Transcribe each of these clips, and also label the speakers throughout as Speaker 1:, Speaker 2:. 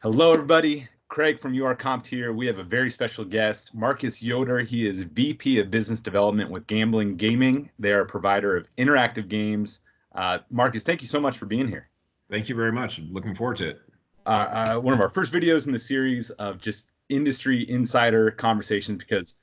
Speaker 1: Hello, everybody. Craig from URCompt here. We have a very special guest, Marcus Yoder. He is VP of Business Development with Gambling Gaming. They are a provider of interactive games. Marcus, thank you so much for being here.
Speaker 2: Thank you very much. Looking forward to it.
Speaker 1: One of our first videos in the series of just industry insider conversations, because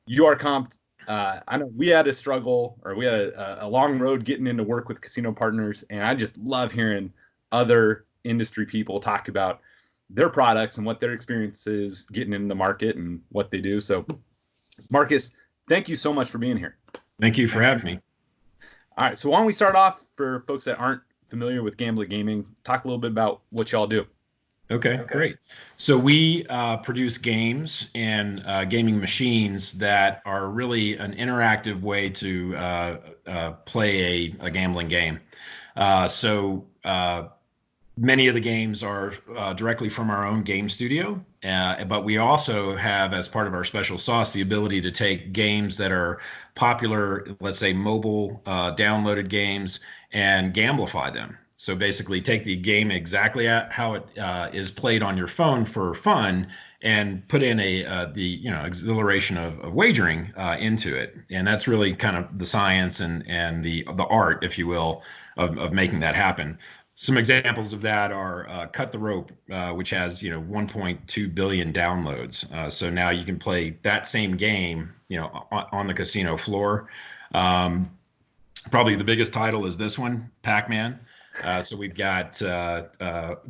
Speaker 1: URCompt, I know we had a struggle, or we had a long road getting into work with casino partners, and I just love hearing other industry people talk about their products and what their experience is getting in the market and what they do. So, Marcus, thank you so much for being here.
Speaker 2: Thank you for having me.
Speaker 1: All right, so why don't we start off, for folks that aren't familiar with Gamblit Gaming, talk a little bit about what y'all do.
Speaker 2: Okay, great. So we produce games and gaming machines that are really an interactive way to play a gambling game. Many of the games are directly from our own game studio, but we also have, as part of our special sauce, the ability to take games that are popular, let's say mobile downloaded games, and gamblify them. So basically take the game exactly how it is played on your phone for fun, and put in the exhilaration of wagering into it. And that's really kind of the science and the art, if you will, of making that happen. Some examples of that are Cut the Rope, which has 1.2 billion downloads. So now you can play that same game on the casino floor. Probably the biggest title is this one, Pac-Man. So we've got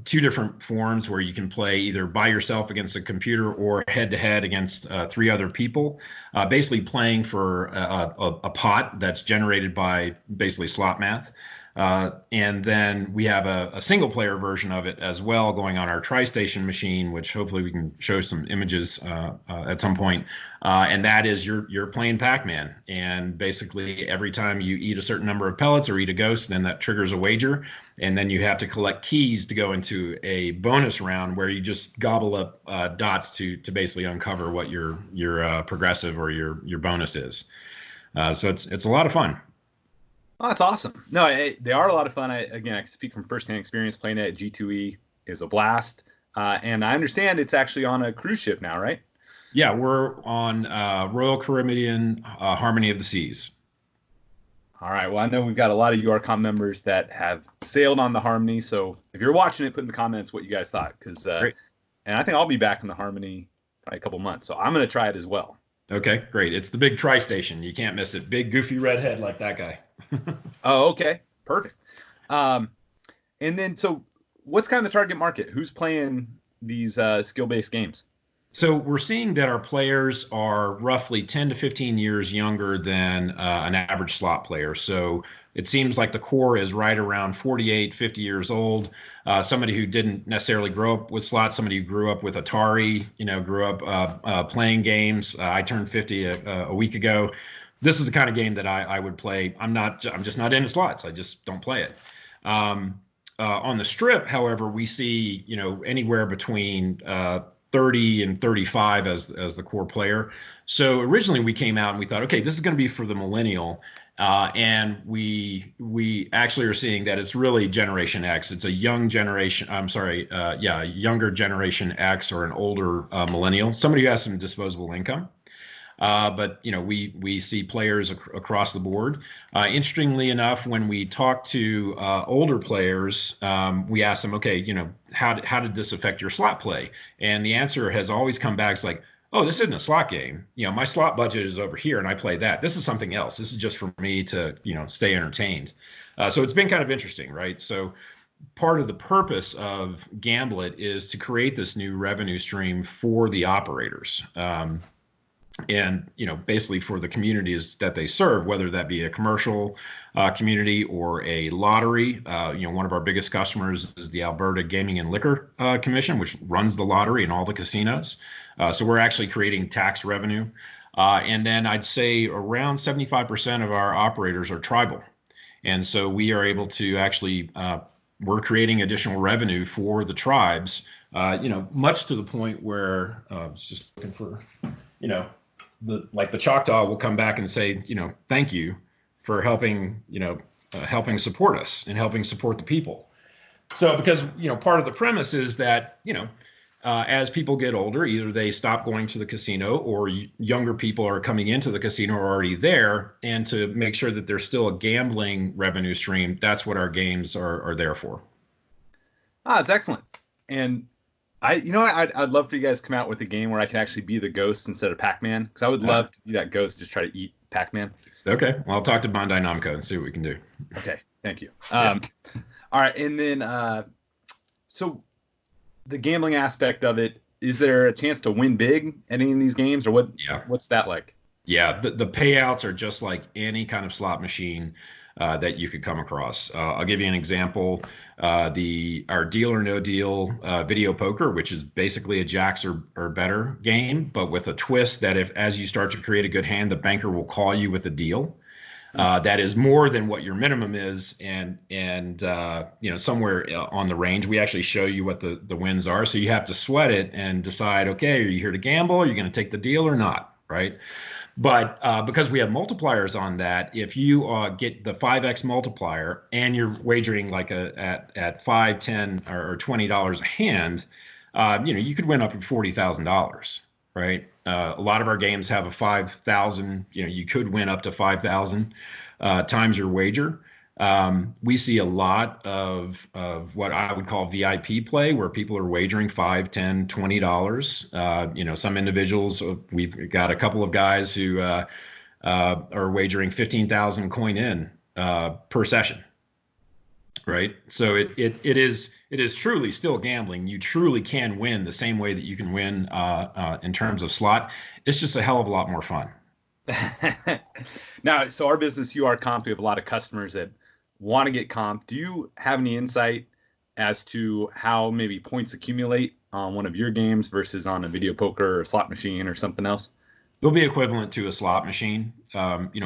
Speaker 2: two different forms where you can play either by yourself against a computer or head-to-head against three other people, basically playing for a pot that's generated by basically slot math. And then we have a single player version of it as well, going on our TriStation machine, which hopefully we can show some images at some point. And that is you're playing Pac-Man. And basically every time you eat a certain number of pellets or eat a ghost, then that triggers a wager. And then you have to collect keys to go into a bonus round where you just gobble up dots to basically uncover what your progressive or your bonus is. So it's a lot of fun.
Speaker 1: Oh, that's awesome. No, they are a lot of fun. I can speak from firsthand experience. Playing it at G2E is a blast. And I understand it's actually on a cruise ship now, right?
Speaker 2: Yeah, we're on Royal Caribbean Harmony of the Seas.
Speaker 1: All right. Well, I know we've got a lot of URCompt members that have sailed on the Harmony. So if you're watching it, put in the comments what you guys thought. And I think I'll be back in the Harmony in a couple months. So I'm going to try it as well.
Speaker 2: Okay, great. It's the big TriStation. You can't miss it. Big, goofy redhead like that guy.
Speaker 1: Oh, okay. Perfect. And then, so what's kind of the target market? Who's playing these skill-based games?
Speaker 2: So we're seeing that our players are roughly 10 to 15 years younger than an average slot player. So it seems like the core is right around 48, 50 years old. Somebody who didn't necessarily grow up with slots, somebody who grew up with Atari, grew up playing games. I turned 50 a week ago. This is the kind of game that I would play. I'm just not into slots. I just don't play it. On the strip, however, we see, anywhere between 30 and 35 as the core player. So originally we came out and we thought, okay, this is going to be for the millennial. And we actually are seeing that it's really Generation X. It's a young generation. Younger Generation X, or an older millennial, somebody who has some disposable income. But we see players across the board. Interestingly enough, when we talk to older players, we ask them, okay, how did this affect your slot play? And the answer has always come back. It's like, oh, this isn't a slot game. My slot budget is over here and I play that. This is something else. This is just for me to, stay entertained. So it's been kind of interesting, right? So part of the purpose of Gamblit is to create this new revenue stream for the operators. And basically for the communities that they serve, whether that be a commercial community or a lottery. One of our biggest customers is the Alberta Gaming and Liquor Commission, which runs the lottery and all the casinos. So we're actually creating tax revenue. And then I'd say around 75% of our operators are tribal. And so we are able to actually, we're creating additional revenue for the tribes, much to the point where I was just looking for, the Choctaw will come back and say, thank you for helping, helping support us and helping support the people. So because, part of the premise is that, as people get older, either they stop going to the casino or younger people are coming into the casino are already there. And to make sure that there's still a gambling revenue stream, that's what our games are there for.
Speaker 1: Ah, it's excellent. And I'd love for you guys to come out with a game where I can actually be the ghost instead of Pac-Man, because I would love to be that ghost, just try to eat Pac-Man.
Speaker 2: Okay, well, I'll talk to Bandai Namco and see what we can do.
Speaker 1: Okay, thank you.
Speaker 2: Yeah.
Speaker 1: All right, and then so the gambling aspect of it, is there a chance to win big at any of these games, or what?
Speaker 2: Yeah.
Speaker 1: What's that like?
Speaker 2: Yeah, the payouts are just like any kind of slot machine that you could come across. I'll give you an example. Our Deal or No Deal video poker, which is basically a jacks or better game, but with a twist that if as you start to create a good hand, the banker will call you with a deal. That is more than what your minimum is, and somewhere on the range. We actually show you what the wins are, so you have to sweat it and decide, okay, are you here to gamble? Are you going to take the deal or not, right? But because we have multipliers on that, if you get the 5x multiplier and you're wagering like at $5, $10, or $20 a hand, you could win up to $40,000, right? A lot of our games have a 5,000. You could win up to 5,000 times your wager. We see a lot of what I would call VIP play, where people are wagering $5, $10, $20. Some individuals, we've got a couple of guys who are wagering 15,000 coin in per session, right? So it is truly still gambling. You truly can win the same way that you can win in terms of slot. It's just a hell of a lot more fun.
Speaker 1: Now, so our business, URComp, we have a lot of customers that want to get comp. Do you have any insight as to how maybe points accumulate on one of your games versus on a video poker or slot machine or something else?
Speaker 2: They'll be equivalent to a slot machine.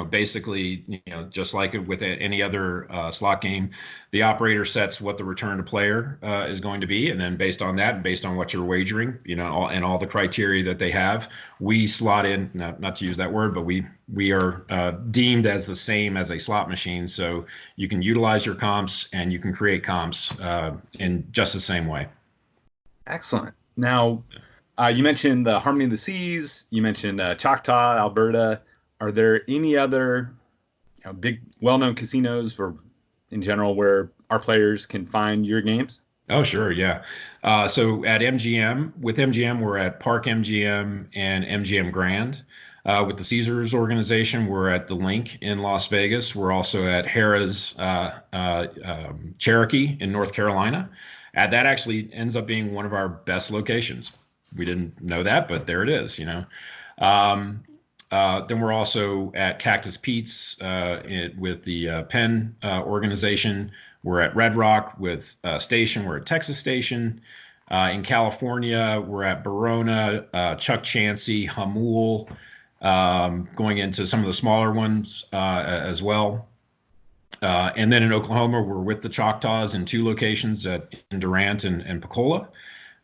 Speaker 2: Basically, just like with any other slot game, the operator sets what the return to player is going to be, and then based on that, and based on what you're wagering, and all the criteria that they have, we slot in. Not to use that word, but we are deemed as the same as a slot machine, so you can utilize your comps and you can create comps in just the same way.
Speaker 1: Excellent. Now, you mentioned the Harmony of the Seas. You mentioned Choctaw, Alberta. Are there any other big, well-known casinos in general where our players can find your games?
Speaker 2: Oh, sure, yeah. So at MGM, with MGM, we're at Park MGM and MGM Grand. With the Caesars organization, we're at the Link in Las Vegas. We're also at Harrah's Cherokee in North Carolina. That actually ends up being one of our best locations. We didn't know that, but there it is, Then we're also at Cactus Pete's with the Penn organization. We're at Red Rock with Station. We're at Texas Station. In California, we're at Barona, Chuck Chansey, Hamul, going into some of the smaller ones as well. And then in Oklahoma, we're with the Choctaws in 2 locations in Durant and Pecola.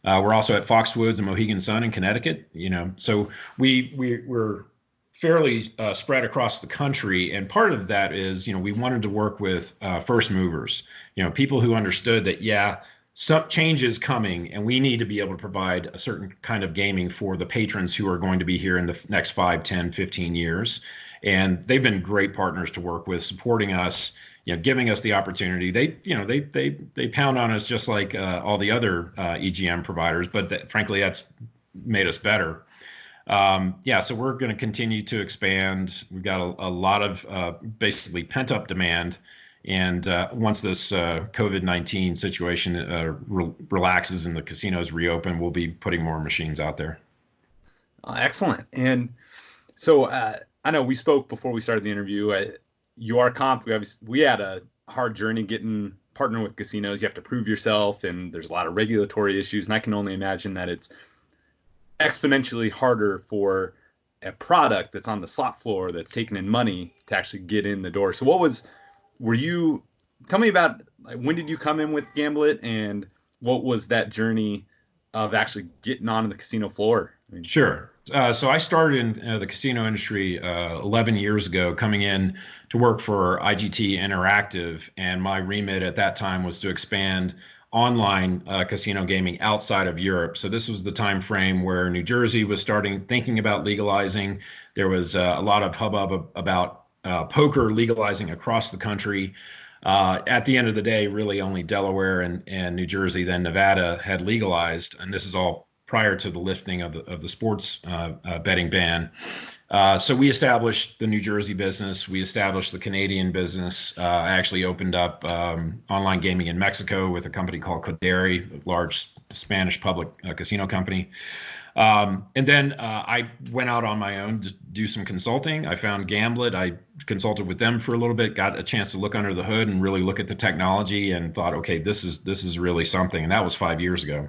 Speaker 2: We're also at Foxwoods and Mohegan Sun in Connecticut. So we're fairly spread across the country, and part of that is we wanted to work with first movers, people who understood that some change is coming, and we need to be able to provide a certain kind of gaming for the patrons who are going to be here in the next 5, 10, 15 years. And they've been great partners to work with, supporting us, giving us the opportunity. They pound on us just like all the other EGM providers, but frankly, that's made us better. So we're going to continue to expand. We've got a lot of basically pent up demand. And once this COVID-19 situation relaxes and the casinos reopen, we'll be putting more machines out there.
Speaker 1: Excellent. And so I know we spoke before we started the interview. URComp, we had a hard journey getting partnering with casinos. You have to prove yourself, and there's a lot of regulatory issues. And I can only imagine that it's exponentially harder for a product that's on the slot floor that's taking in money to actually get in the door. So tell me about, when did you come in with Gamblit, and what was that journey of actually getting onto the casino floor?
Speaker 2: Sure. So I started in the casino industry 11 years ago, coming in to work for IGT Interactive, and my remit at that time was to expand online casino gaming outside of Europe. So this was the time frame where New Jersey was thinking about legalizing. There was a lot of hubbub about poker legalizing across the country. At the end of the day, really only Delaware and New Jersey, then Nevada had legalized, and this is all prior to the lifting of the sports betting ban. So we established the New Jersey business. We established the Canadian business. I actually opened up online gaming in Mexico with a company called Codere, a large Spanish public casino company. And then I went out on my own to do some consulting. I found Gamblit. I consulted with them for a little bit, got a chance to look under the hood and really look at the technology, and thought, okay, this is really something. And that was 5 years ago.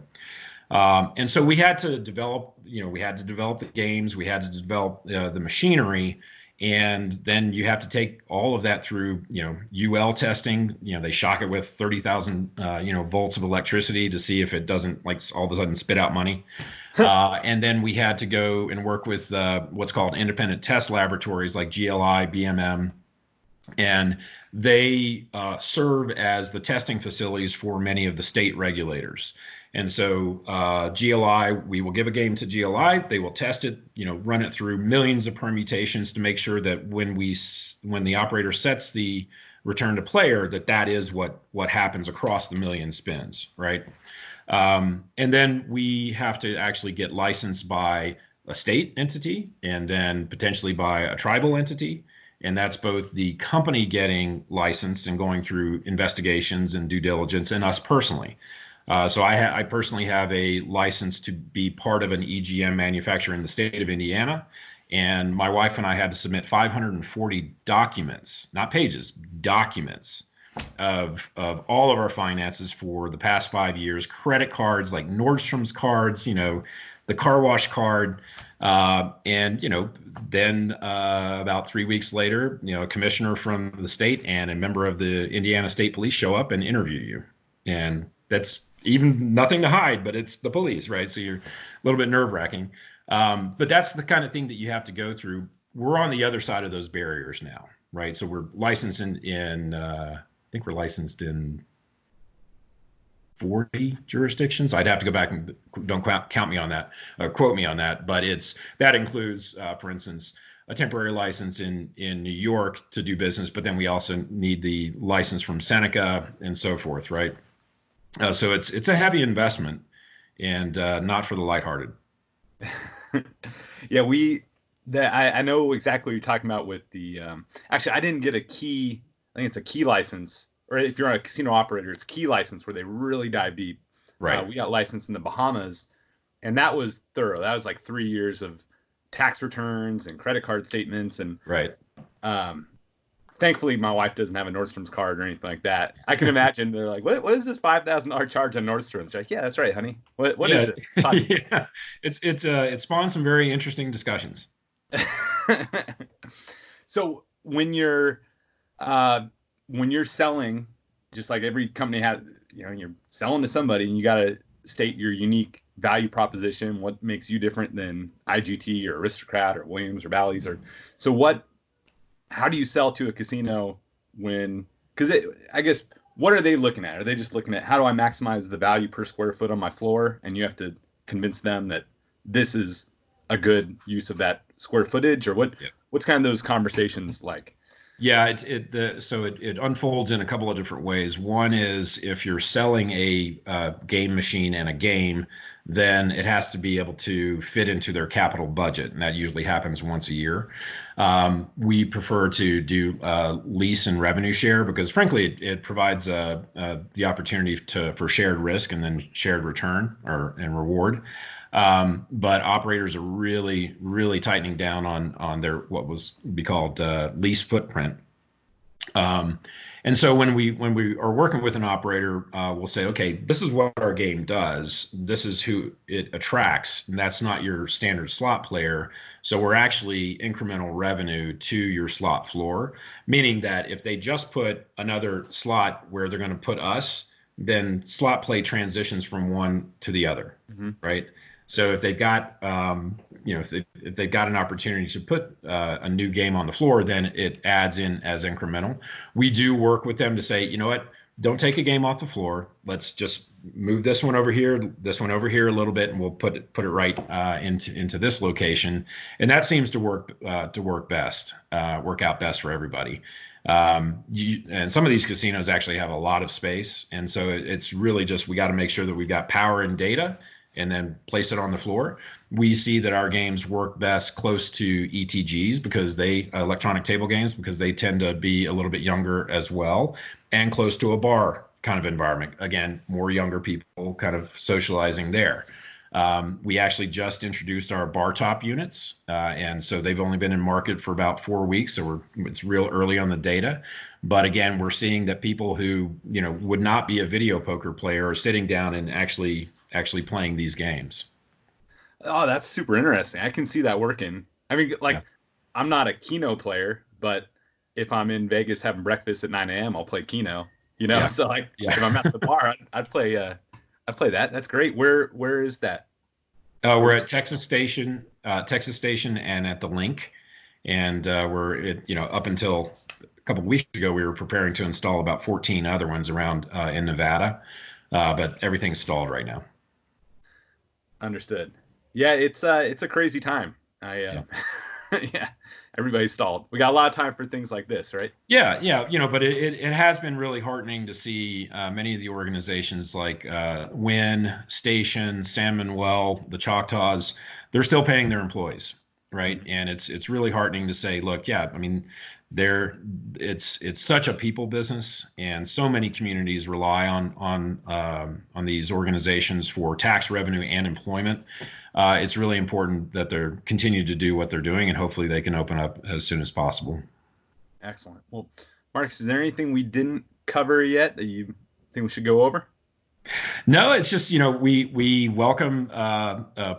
Speaker 2: And so we had to develop, we had to develop the games, we had to develop the machinery, and then you have to take all of that through, UL testing. They shock it with 30,000, volts of electricity to see if it doesn't like all of a sudden spit out money. And then we had to go and work with what's called independent test laboratories like GLI, BMM, and they serve as the testing facilities for many of the state regulators. And so GLI, we will give a game to GLI. They will test it, run it through millions of permutations to make sure that when the operator sets the return to player, that is what happens across the million spins, right? And then we have to actually get licensed by a state entity and then potentially by a tribal entity. And that's both the company getting licensed and going through investigations and due diligence, and us personally. So I personally have a license to be part of an EGM manufacturer in the state of Indiana. And my wife and I had to submit 540 documents, not pages, documents of all of our finances for the past 5 years, credit cards like Nordstrom's cards, the car wash card. And, then about 3 weeks later, a commissioner from the state and a member of the Indiana State Police show up and interview you. And that's even nothing to hide, but it's the police, right? So you're a little bit nerve-wracking. But that's the kind of thing that you have to go through. We're on the other side of those barriers now, right? So we're licensed in I think we're licensed in 40 jurisdictions. I'd have to go back and don't count me on that, quote me on that. But that includes, for instance, a temporary license in New York to do business, but then we also need the license from Seneca and so forth, right? So it's a heavy investment, and not for the lighthearted.
Speaker 1: Yeah, I know exactly what you're talking about with the. Actually, I didn't get a key. I think it's a key license, or if you're a casino operator, it's a key license where they really dive deep.
Speaker 2: Right.
Speaker 1: We got licensed in the Bahamas, and that was thorough. That was like 3 years of tax returns and credit card statements, and
Speaker 2: right.
Speaker 1: Thankfully, my wife doesn't have a Nordstrom's card or anything like that. I can imagine they're like, "What is this $5,000 charge on Nordstrom?" She's like, "Yeah, that's right, honey. What is it?"
Speaker 2: Yeah, it spawned some very interesting discussions.
Speaker 1: So when you're selling, just like every company has, you're selling to somebody, and you got to state your unique value proposition. What makes you different than IGT or Aristocrat or Williams or Bally's how do you sell to a casino because I guess, what are they looking at? Are they just looking at, how do I maximize the value per square foot on my floor? And you have to convince them that this is a good use of that square footage, or what's kind of those conversations like?
Speaker 2: Yeah, it unfolds in a couple of different ways. One is, if you're selling a game machine and a game, then it has to be able to fit into their capital budget, and that usually happens once a year. We prefer to do lease and revenue share because, frankly, it provides the opportunity for shared risk and then shared return and reward. But operators are really, really tightening down on their what was be called lease footprint. And so when we are working with an operator, we'll say, okay, this is what our game does. This is who it attracts, and that's not your standard slot player. So we're actually incremental revenue to your slot floor, meaning that if they just put another slot where they're going to put us, then slot play transitions from one to the other, right? So if they've got, if they've got an opportunity to put a new game on the floor, then it adds in as incremental. We do work with them to say, you know what, don't take a game off the floor. Let's just move this one over here a little bit, and we'll put it right into this location. And that seems to work work out best for everybody. And some of these casinos actually have a lot of space, and so it's really just we got to make sure that we've got power and data, and then place it on the floor. We see that our games work best close to ETGs because electronic table games, because they tend to be a little bit younger as well, and close to a bar kind of environment. Again, more younger people kind of socializing there. We actually just introduced our bar top units, and so they've only been in market for about 4 weeks, so it's real early on the data. But again, we're seeing that people who would not be a video poker player are sitting down and actually playing these games.
Speaker 1: Oh, that's super interesting. I can see that working. I mean, like,
Speaker 2: Yeah.
Speaker 1: I'm not a Keno player, but if I'm in Vegas having breakfast at 9 a.m., I'll play Keno.
Speaker 2: Yeah.
Speaker 1: So like,
Speaker 2: Yeah.
Speaker 1: if I'm at the bar, I'd play that. That's great. Where is that?
Speaker 2: We're at Texas Station, and at the Link, and up until a couple of weeks ago, we were preparing to install about 14 other ones around in Nevada, but everything's stalled right now.
Speaker 1: Understood. Yeah, it's a crazy time.
Speaker 2: Yeah.
Speaker 1: Yeah, everybody's stalled. We got a lot of time for things like this, right?
Speaker 2: Yeah, but it has been really heartening to see many of the organizations like Wynn, Station, San Manuel, the Choctaws, they're still paying their employees, right? And it's really heartening to say, look, yeah, I mean, it's such a people business, and so many communities rely on these organizations for tax revenue and employment. It's really important that they're continue to do what they're doing, and hopefully they can open up as soon as possible.
Speaker 1: Excellent. Well, Marcus, is there anything we didn't cover yet that you think we should go over?
Speaker 2: No, it's just, we welcome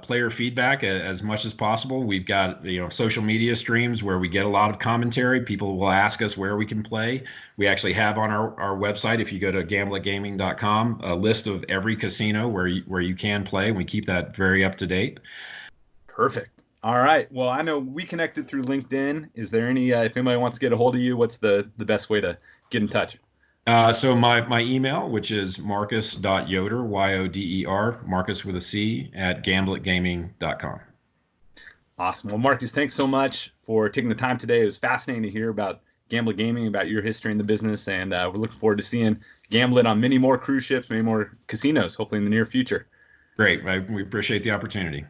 Speaker 2: player feedback as much as possible. We've got, social media streams where we get a lot of commentary. People will ask us where we can play. We actually have on our website, if you go to gambletgaming.com, a list of every casino where you can play. And we keep that very up to date.
Speaker 1: Perfect. All right. Well, I know we connected through LinkedIn. Is there any, if anybody wants to get a hold of you, what's the best way to get in touch?
Speaker 2: So my email, which is marcus.yoder, Y-O-D-E-R, Marcus with a C, at gambletgaming.com.
Speaker 1: Awesome. Well, Marcus, thanks so much for taking the time today. It was fascinating to hear about Gamblit Gaming, about your history in the business, and we're looking forward to seeing Gamblit on many more cruise ships, many more casinos, hopefully in the near future.
Speaker 2: Great. We appreciate the opportunity.